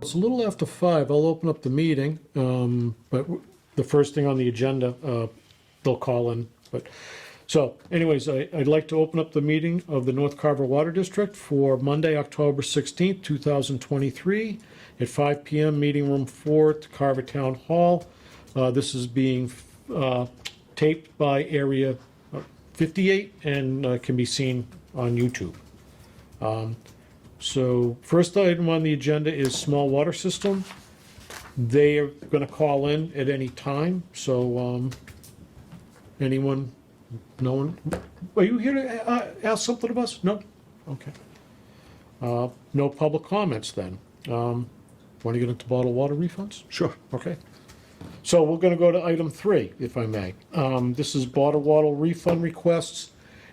it's a little after 5. I'll open up the meeting, but the first thing on the agenda, they'll call in. So anyways, I'd like to open up the meeting of the North Carver Water District for Monday, October 16th, 2023 at 5 p.m., meeting room 4 at the Carver Town Hall. This is being taped by Area 58 and can be seen on YouTube. So first item on the agenda is small water system. They are going to call in at any time. So anyone, no one, are you here to ask something of us? No? Okay. No public comments then. Want to get into bottled water refunds? Sure. Okay. So we're going to go to item 3, if I may. This is bottled water refund requests,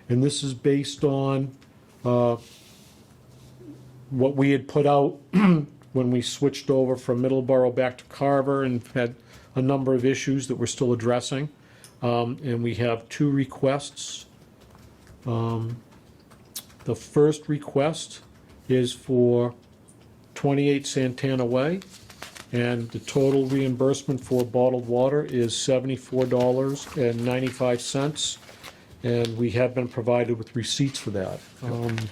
and this is based on what we had put out when we switched over from Middleborough back to Carver and had a number of issues that we're still addressing. And we have 2 requests. The first request is for 28 Santana Way, and the total reimbursement for bottled water is $74.95, and we have been provided with receipts for that.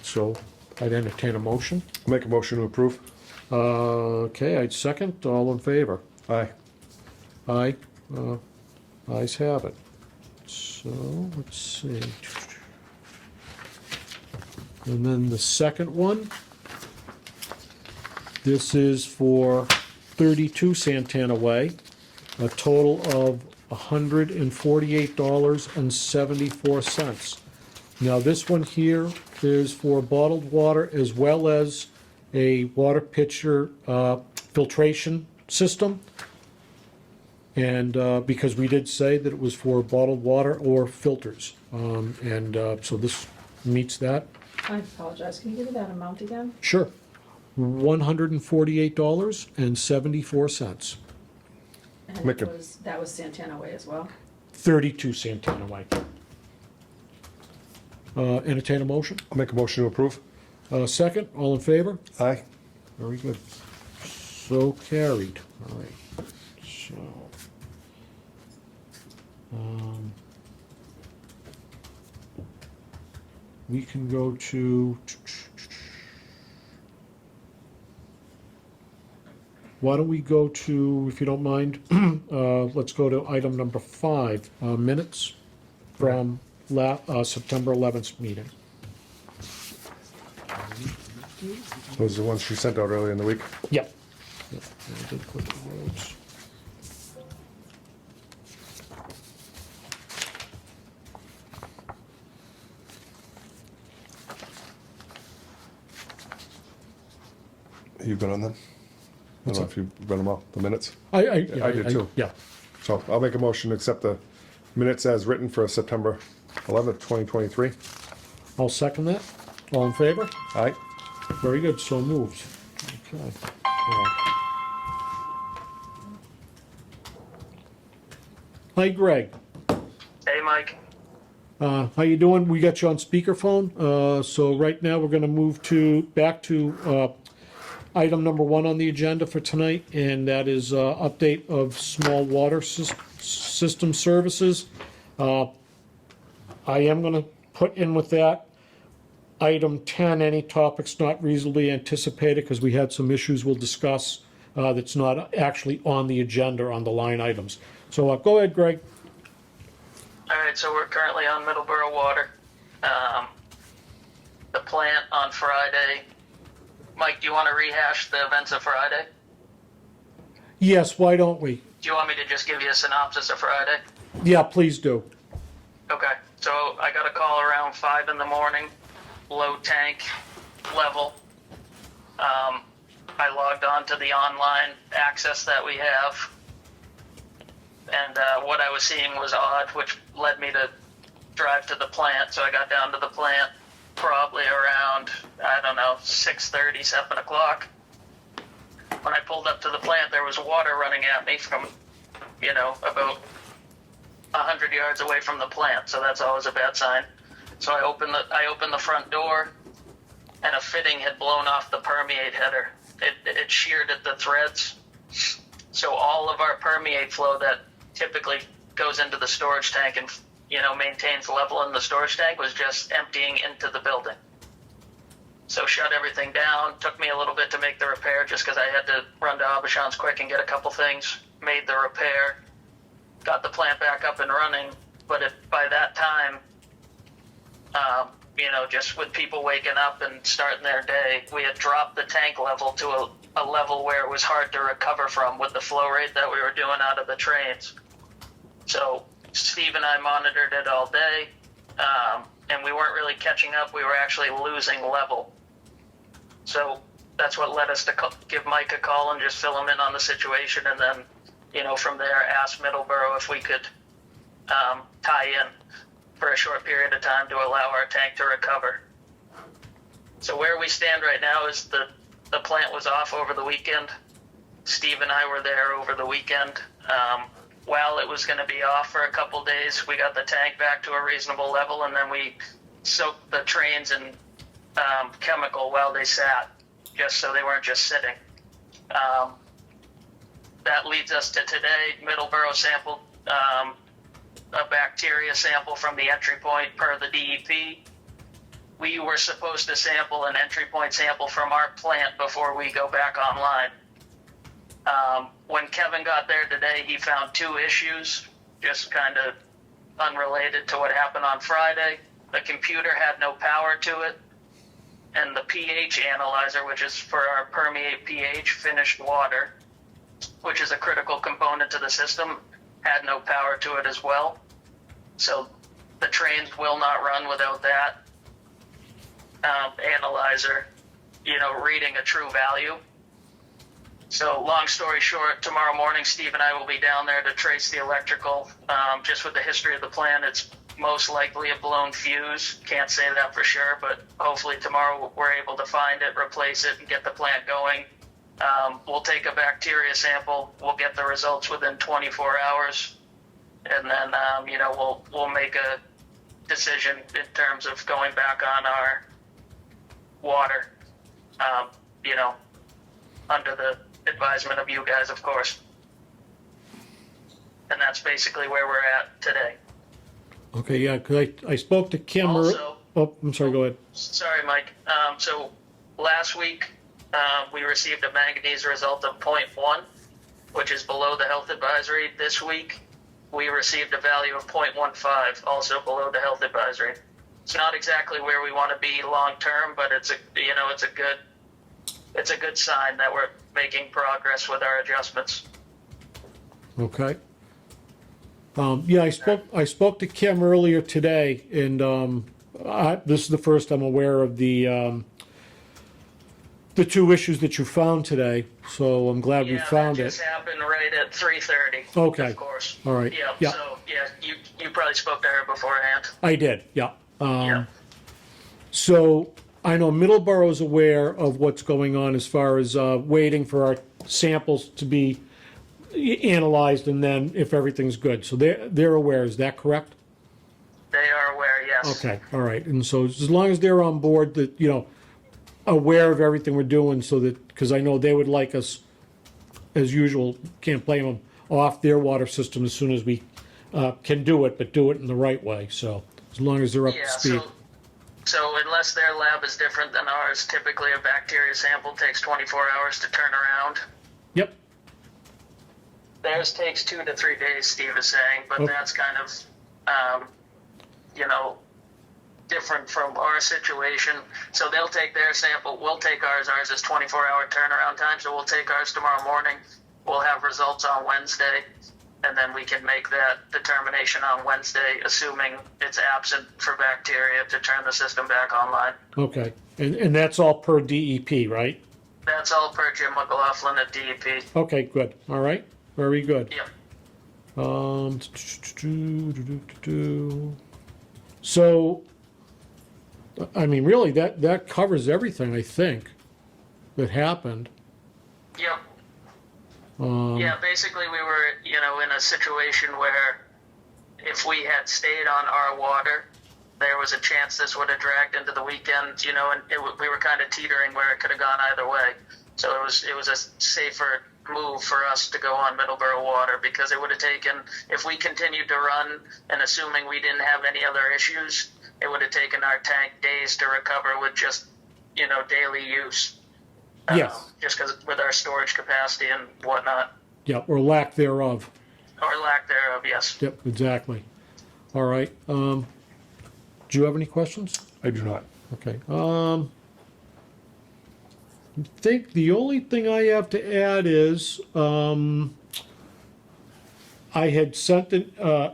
So I'd entertain a motion. Make a motion to approve. Okay, I'd second. All in favor? Aye. Aye. Ayes have it. So, let's see. And then the second one, this is for 32 Santana Way, a total of $148.74. Now, this one here is for bottled water as well as a water pitcher filtration system. And because we did say that it was for bottled water or filters. So this meets that. I apologize, can you give me that amount again? Sure. $148.74. And Make a- that was Santana Way as well? 32 Santana Way. Entertain a motion? I'll make a motion to approve. Second, all in favor? Aye. Very good. So carried. All right. So. We can go to. Why don't we go to, if you don't mind, let's go to item number 5, minutes from September 11th meeting. Those are the ones she sent out earlier in the week. Yep. Yep, I did put the words. You've been on them? I don't know if you've read them all, the minutes. Yeah, I did too. Yeah. So I'll make a motion to accept the minutes as written for September 11th, 2023. I'll second that. All in favor? Aye. Very good, so moved. Okay. Hi, Greg. Hey, Mike. How you doing? We got you on speakerphone. So right now we're going to move back to item number 1 on the agenda for tonight, and that is update of small water system services. I am going to put in with that item 10, any topics not reasonably anticipated, because we had some issues we'll discuss that's not actually on the agenda on the line items. So go ahead, Greg. All right, so we're currently on Middleborough Water. The plant on Friday. Mike, do you want to rehash the events of Friday? Yes, why don't we? Do you want me to just give you a synopsis of Friday? Yeah, please do. Okay, so I got a call around 5 in the morning, low tank level. I logged on to the online access that we have, and what I was seeing was odd, which led me to drive to the plant. So I got down to the plant probably around, 6:30, 7 o'clock. When I pulled up to the plant, there was water running at me from, about 100 yards away from the plant. So that's always a bad sign. So I opened the front door, and a fitting had blown off the permeate header it sheared at the threads. So all of our permeate flow that typically goes into the storage tank and, maintains level in the storage tank was just emptying into the building. So shut everything down. Took me a little bit to make the repair just because I had to run to Abishans quick and get a couple things. Made the repair. Got the plant back up and running. But by that time, just with people waking up and starting their day, we had dropped the tank level to a level where it was hard to recover from with the flow rate that we were doing out of the trains. So Steve and I monitored it all day, and we weren't really catching up. We were actually losing level. So that's what led us to give Mike a call and just fill him in on the situation, and then, from there, ask Middleborough if we could tie in for a short period of time to allow our tank to recover. So where we stand right now is the plant was off over the weekend. Steve and I were there over the weekend. While it was going to be off for a couple days, we got the tank back to a reasonable level, and then we soaked the trains in chemical while they sat, just so they weren't just sitting. That leads us to today. Middleborough sampled a bacteria sample from the entry point per the DEP. We were supposed to sample an entry point sample from our plant before we go back online. When Kevin got there today, he found two issues, just kind of unrelated to what happened on Friday. The computer had no power to it, and the pH analyzer, which is for our permeate pH finished water, which is a critical component to the system, had no power to it as well. So the trains will not run without that analyzer, reading a true value. So long story short, tomorrow morning, Steve and I will be down there to trace the electrical. Just with the history of the plant, it's most likely a blown fuse. Can't say that for sure, but hopefully tomorrow we're able to find it, replace it, and get the plant going. We'll take a bacteria sample. We'll get the results within 24 hours. And then, we'll make a decision in terms of going back on our water, under the advisement of you guys, of course. And that's basically where we're at today. Okay, yeah, because I spoke to Kim. Also, I'm sorry, go ahead. Sorry, Mike. So last week, we received a manganese result of 0.1, which is below the health advisory. This week, we received a value of 0.15, also below the health advisory. It's not exactly where we want to be long term, but it's a good sign that we're making progress with our adjustments. Okay. Yeah, I spoke to Kim earlier today, and this is the first I'm aware of the two issues that you found today. So I'm glad we found that it. just happened right at 3:30. Okay. Of course. All right. Yeah. So you probably spoke to her beforehand. I did. Yeah. Yeah. So I know Middleborough is aware of what's going on as far as waiting for our samples to be analyzed, and then if everything's good. So they're aware. Is that correct? They are aware. Yes. Okay. All right. And so as long as they're on board, that aware of everything we're doing, so that, because I know they would like us, as usual, can't blame them, off their water system as soon as we can do it, but do it in the right way. So as long as they're up to speed. So unless their lab is different than ours, typically a bacteria sample takes 24 hours to turn around. Yep. Theirs takes 2 to 3 days, Steve is saying, but Okay. that's kind of, different from our situation. So they'll take their sample, we'll take ours. Ours is 24-hour turnaround time, so we'll take ours tomorrow morning. We'll have results on Wednesday, and then we can make that determination on Wednesday, assuming it's absent for bacteria, to turn the system back online. Okay. And that's all per DEP, right? That's all per Jim McLaughlin at DEP. Okay, good. All right. Very good. Yep. So, I mean, really, that covers everything, I think, that happened. Yep. Yeah, basically we were, in a situation where if we had stayed on our water, there was a chance this would have dragged into the weekend, and we were kind of teetering where it could have gone either way. So it was a safer move for us to go on Middleborough water, because it would have taken, if we continued to run and assuming we didn't have any other issues, it would have taken our tank days to recover with just, daily use. Yes. Just because with our storage capacity and whatnot, Yeah, or lack thereof. or lack thereof, yes. Yep, exactly. All right. Do you have any questions? I do not. Okay. I think the only thing I have to add is, I had sent an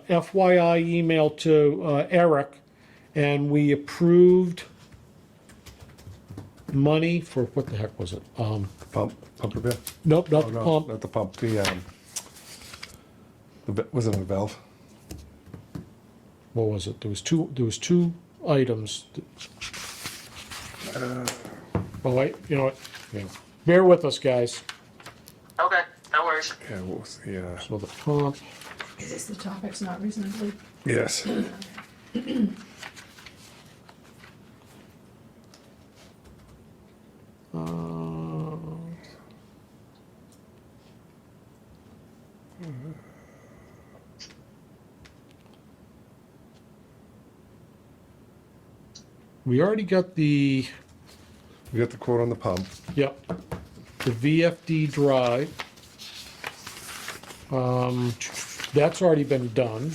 FYI email to Eric, and we approved money for, what the heck was it? Pump repair? Nope, not Oh, the no, pump. not the pump, was it a valve? What was it? There was two items. Well, wait, you know what? Yeah. Bear with us, guys. Okay, no worries. Yeah, what was, So the pump, Is this the topic's not reasonably? yes. uh, we already got the, We got the quote on the pump. yep, the VFD drive. That's already been done.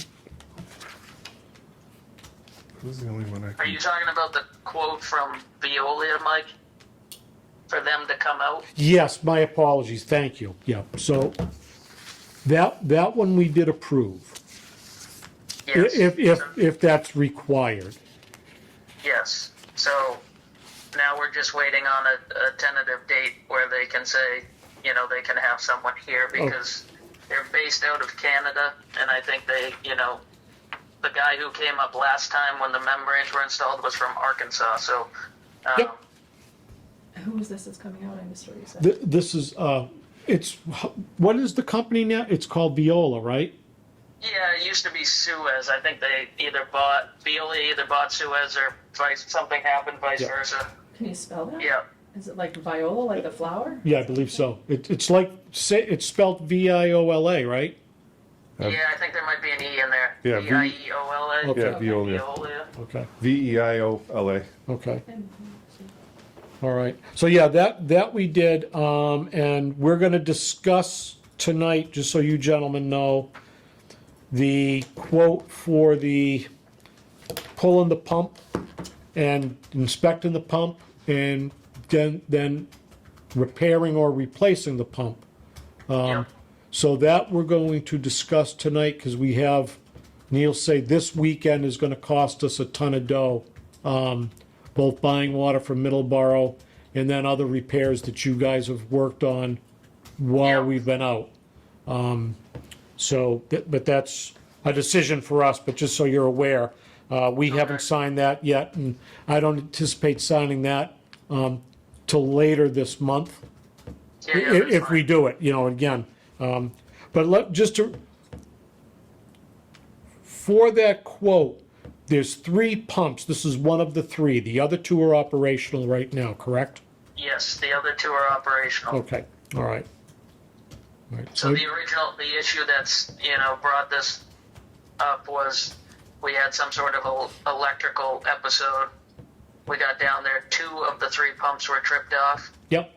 Who's the only one I Are can? you talking about the quote from Veolia, Mike? For them to come out? Yes, my apologies, thank you, yeah, so that one we did approve. Yes. If that's required. Yes. So now we're just waiting on a tentative date where they can say, they can have someone here, because they're based out of Canada, and I think they, the guy who came up last time when the membranes were installed was from Arkansas. So, Yep. Who is this that's coming out? I missed what you said. This is, what is the company now? It's called Viola, right? yeah, it used to be Suez. I think they Veolia either bought Suez or something happened, vice Yeah. versa. Can you spell that? Yeah. Is it like viola, like the flower? Yeah, I believe so. It's like, it's spelled Viola, right? Yeah, I think there might be an E in there. Yeah, Viola. Okay. Yeah, Veolia. Veolia. Okay, VEIOLA. okay. All right, so yeah, that we did, and we're gonna discuss tonight, just so you gentlemen know, the quote for the pulling the pump and inspecting the pump, and then repairing or replacing the pump. Yep. So that we're going to discuss tonight, because we have, Neil say this weekend is gonna cost us a ton of dough. Both buying water from Middleborough and then other repairs that you guys have worked on while Yeah. we've been out. But that's a decision for us, but just so you're aware, we haven't signed that yet, and I don't anticipate signing that, till later this month. Yeah, that's If we fine. do it, again. But for that quote, there's 3 pumps. This is one of the 3. The other 2 are operational right now, correct? Yes, the other two are operational. Okay, all right. All right, So the issue that's, brought this up was we had some sort of electrical episode. We got down there, 2 of the 3 pumps were tripped off. Yep,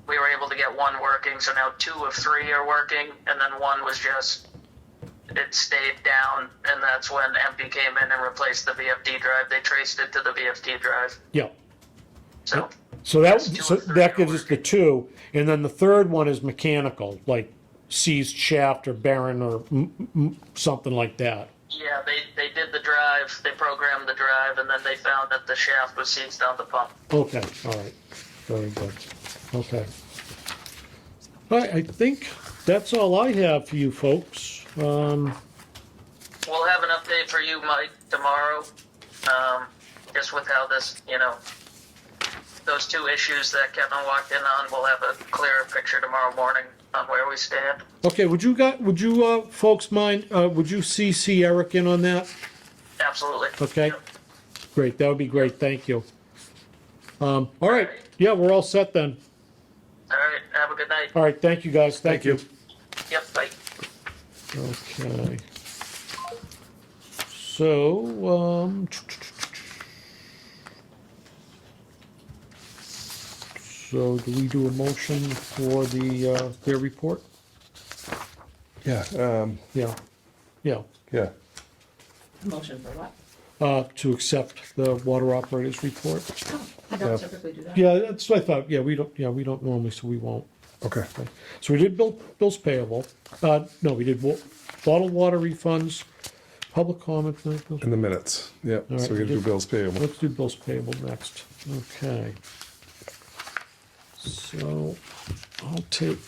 We were able to get 1 working, so now 2 of 3 are working, and then 1 was just, it stayed down, and that's when MP came in and replaced the VFD drive. They traced it to the VFD drive. yep. So, So Yes, 2 of 3 that are gives us the 2, and then the third one is mechanical, like seized shaft or bearing or something like that. yeah, they did the drive, they programmed the drive, and then they found that the shaft was seized on the pump. Okay, all right, very good, okay. All right, I think that's all I have for you folks. We'll have an update for you, Mike, tomorrow, just with how this, those 2 issues that Kevin walked in on, we'll have a clearer picture tomorrow morning on where we stand. Okay, would you folks mind, would you CC Eric in on that? Absolutely. Okay. Yep. Great, that would be great, thank you. All right, yeah, we're all set then. All right. right, have a good night. All right, thank you, guys, thank you. Yep, bye. Okay. So, so do we do a motion for their report? Yeah, Yeah, yeah, yeah, Motion for what? to accept the water operator's report. Oh, I don't typically do that. Yeah, that's what I thought, yeah, we don't normally, so we won't. okay. So we did bills payable, no, we did bottled water refunds, public comment, bills. In the minutes, yeah, All right, so we gotta do bills payable. Let's do bills payable next, okay. So, I'll take.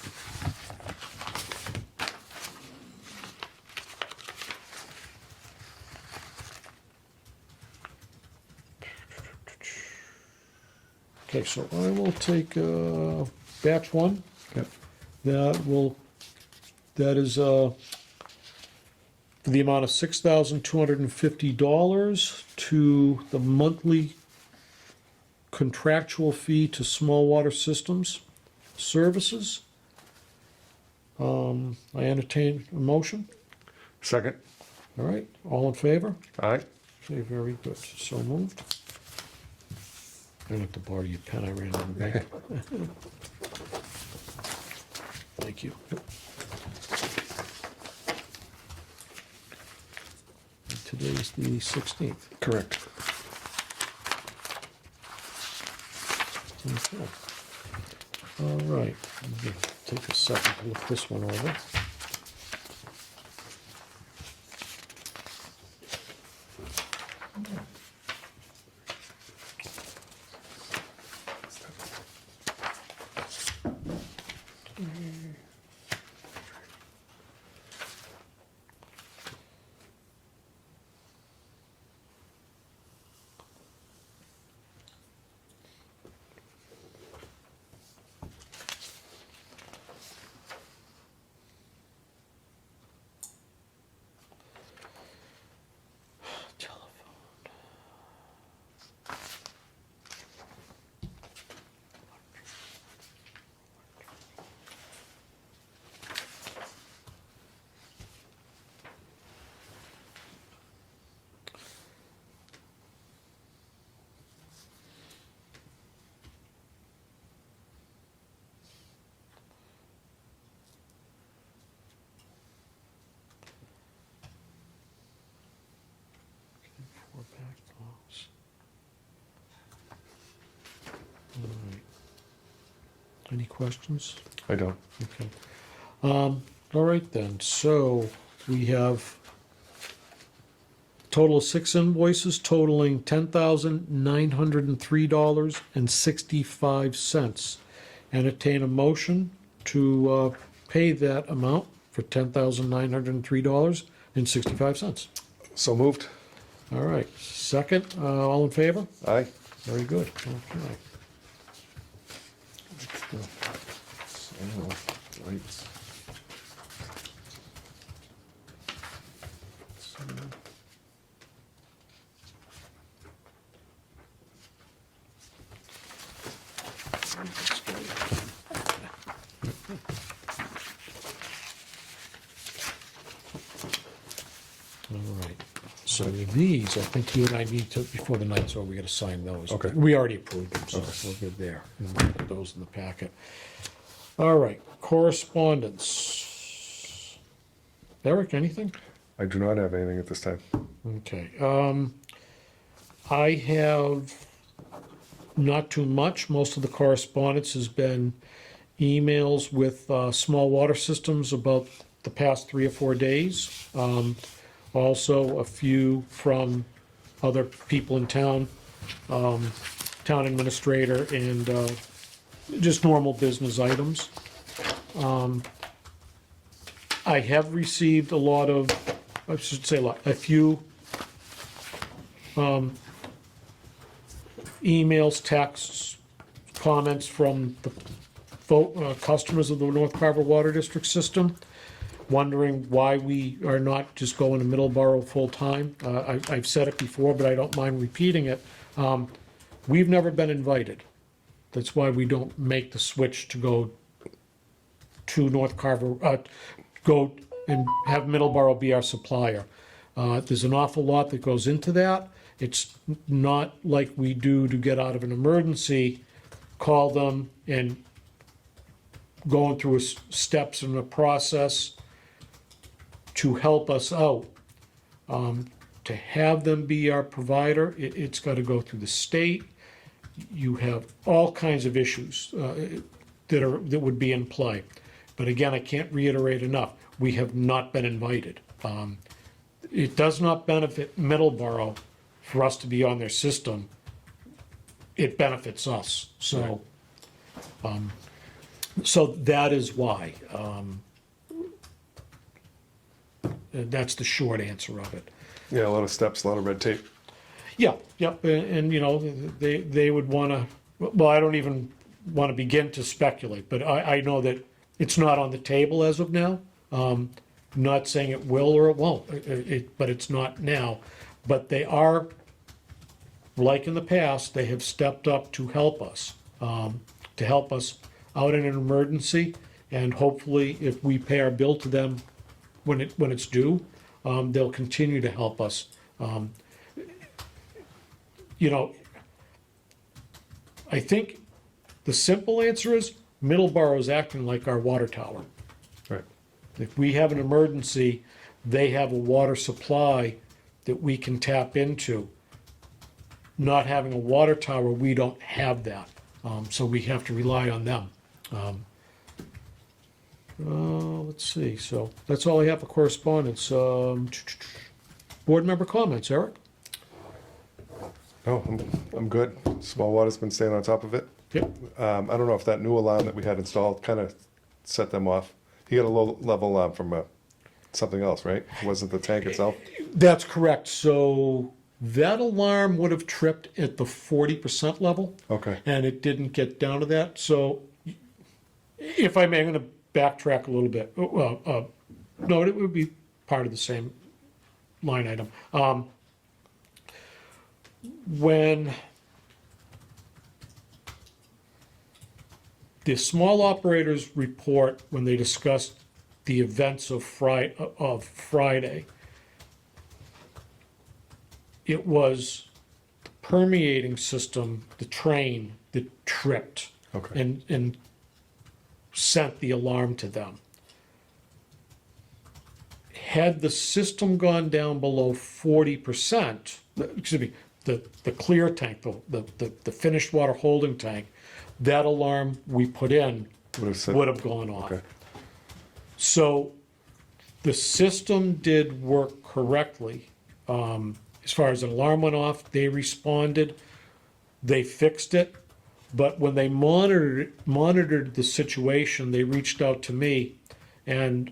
Okay, so I will take, batch one, Yep, that is, for the amount of $6,250 to the monthly contractual fee to small water systems services. I entertain a motion. second, All right, all in favor? aye, Okay, very good. So moved. I don't have to borrow your pen, I ran out of ink. Thank you. And today's the 16th. correct. Okay. All right, let me take a second to look this one over. Four backlogs. All right. Any questions? I don't. Okay. All right then, so we have total of 6 invoices totaling $10,903.65. Entertain a motion to pay that amount for $10,903.65. So moved, All right, second, all in favor? aye. Very good, okay. All right, so these, I think you and I need to, before the night's over, we gotta sign those. Okay. We already approved them, so we're good there. And we'll put those in the packet. All right, correspondence. Eric, anything? I do not have anything at this time. Okay, I have not too much. Most of the correspondence has been emails with small water systems about the past 3 or 4 days. Also, a few from other people in town, town administrator, and just normal business items. I have received a lot of, I should say a lot, a few emails, texts, comments from the customers of the North Carver Water District system, wondering why we are not just going to Middleborough full-time. I've said it before, but I don't mind repeating it. We've never been invited. That's why we don't make the switch to go to North Carver, go and have Middleborough be our supplier. There's an awful lot that goes into that. It's not like we do to get out of an emergency, call them and going through steps in the process to help us out. To have them be our provider, it's got to go through the state. You have all kinds of issues that would be in play. But again, I can't reiterate enough, we have not been invited. It does not benefit Middleborough for us to be on their system. It benefits us. So, so that is why. That's the short answer of it. Yeah, a lot of steps, a lot of red tape. Yeah, yep, and you know, they would wanna, well, I don't even wanna begin to speculate, but I know that it's not on the table as of now. Not saying it will or it won't, but it's not now. But they are, like in the past, they have stepped up to help us out in an emergency. And hopefully, if we pay our bill to them when it's due, they'll continue to help us. You know, I think the simple answer is Middleborough is acting like our water tower. Right. If we have an emergency, they have a water supply that we can tap into. Not having a water tower, we don't have that. So we have to rely on them. Let's see, so that's all I have for correspondence. Board member comments, Eric? No, I'm good. Small Water's been staying on top of it. Yep. I don't know if that new alarm that we had installed kind of set them off. He got a low level alarm from something else, right? It wasn't the tank itself? That's correct. So that alarm would have tripped at the 40% level. Okay. And it didn't get down to that. So if I may, I'm going to backtrack a little bit. Well, no, it would be part of the same line item. When the small operators report, when they discussed the events of Friday, it was the permeating system, the train that tripped. Okay. And sent the alarm to them. Had the system gone down below 40%, excuse me, the clear tank, the finished water holding tank, that alarm we put in would have gone off. Okay. So the system did work correctly. As far as an alarm went off, they responded, they fixed it. But when they monitored the situation, they reached out to me, and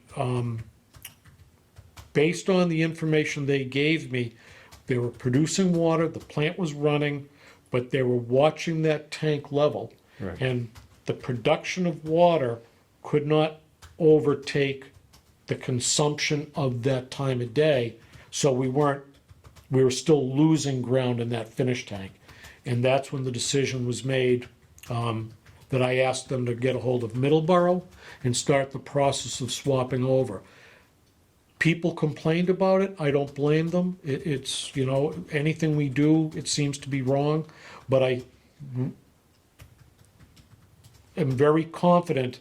based on the information they gave me, they were producing water, the plant was running, but they were watching that tank level. Right. And the production of water could not overtake the consumption of that time of day, so we were still losing ground in that finished tank. And that's when the decision was made that I asked them to get a hold of Middleborough and start the process of swapping over. People complained about it. I don't blame them. It's, you know, anything we do, it seems to be wrong. But I am very confident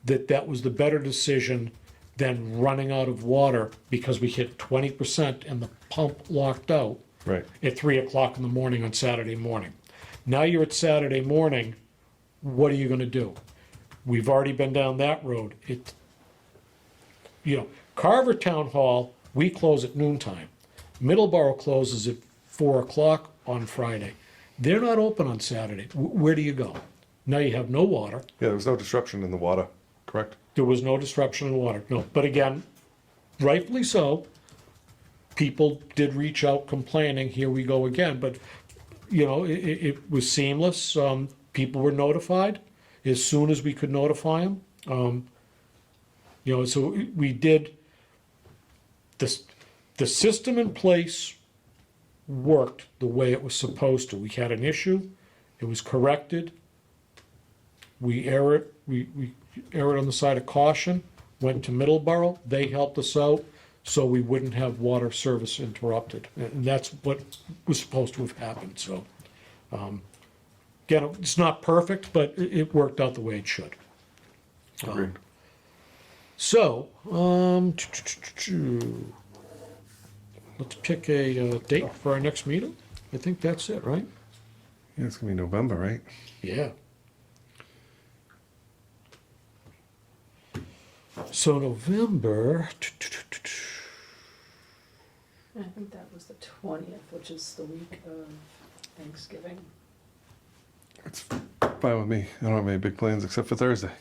that that was the better decision than running out of water because we hit 20% and the pump locked out. Right. At 3 o'clock in the morning on Saturday morning. Now you're at Saturday morning, what are you gonna do? We've already been down that road. Carver Town Hall, we close at noontime. Middleborough closes at 4 o'clock on Friday. They're not open on Saturday. Where do you go? Now you have no water. Yeah, there was no disruption in the water, correct? There was no disruption in water, no. But again, rightfully so, people did reach out complaining, here we go again, but, you know, it was seamless. People were notified as soon as we could notify them. So we did, the system in place worked the way it was supposed to. We had an issue, it was corrected. We erred on the side of caution, went to Middleborough. They helped us out, so we wouldn't have water service interrupted. And that's what was supposed to have happened, so. Again, it's not perfect, but it worked out the way it should. Agreed. So, let's pick a date for our next meeting. I think that's it, right? Yeah, it's gonna be November, right? Yeah. So November, I think that was the 20th, which is the week of Thanksgiving. It's fine with me. I don't have any big plans except for Thursday.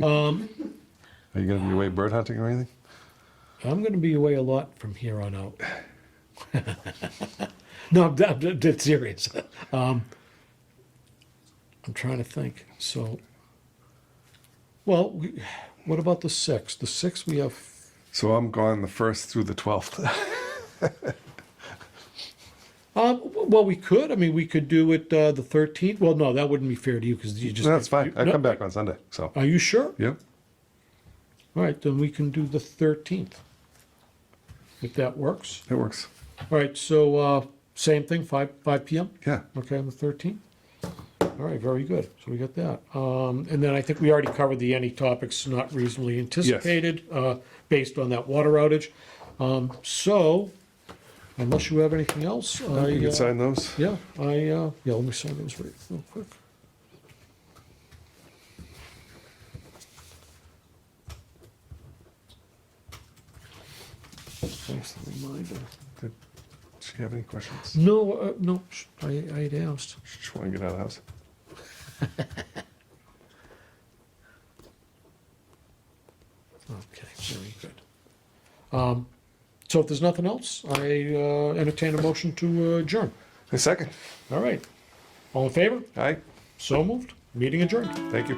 Are you gonna be away bird hunting or anything? I'm gonna be away a lot from here on out. No, I'm dead serious. I'm trying to think, so. Well, what about the 6th? The 6th, we have, So I'm gone the 1st through the 12th. well, we could, I mean, we could do it the 13th. Well, no, that wouldn't be fair to you, because you just. No, that's fine. I No, come back on Sunday, so. Are you sure? Yep. All right, then we can do the 13th, if that works. It works. All right, so same thing, 5 p.m.? Yeah. Okay, on the 13th? All right, very good. So we got that. And then I think we already covered the any topics not reasonably anticipated based on that water outage. So unless you have anything else, You can sign those. yeah, let me sign those real quick. Thanks for the reminder. Did she have any questions? No, no, I had asked. She just want to get out of the house. Okay, very good. So if there's nothing else, I entertain a motion to adjourn. A second. All right. All in favor? Aye. So moved. Meeting adjourned. Thank you.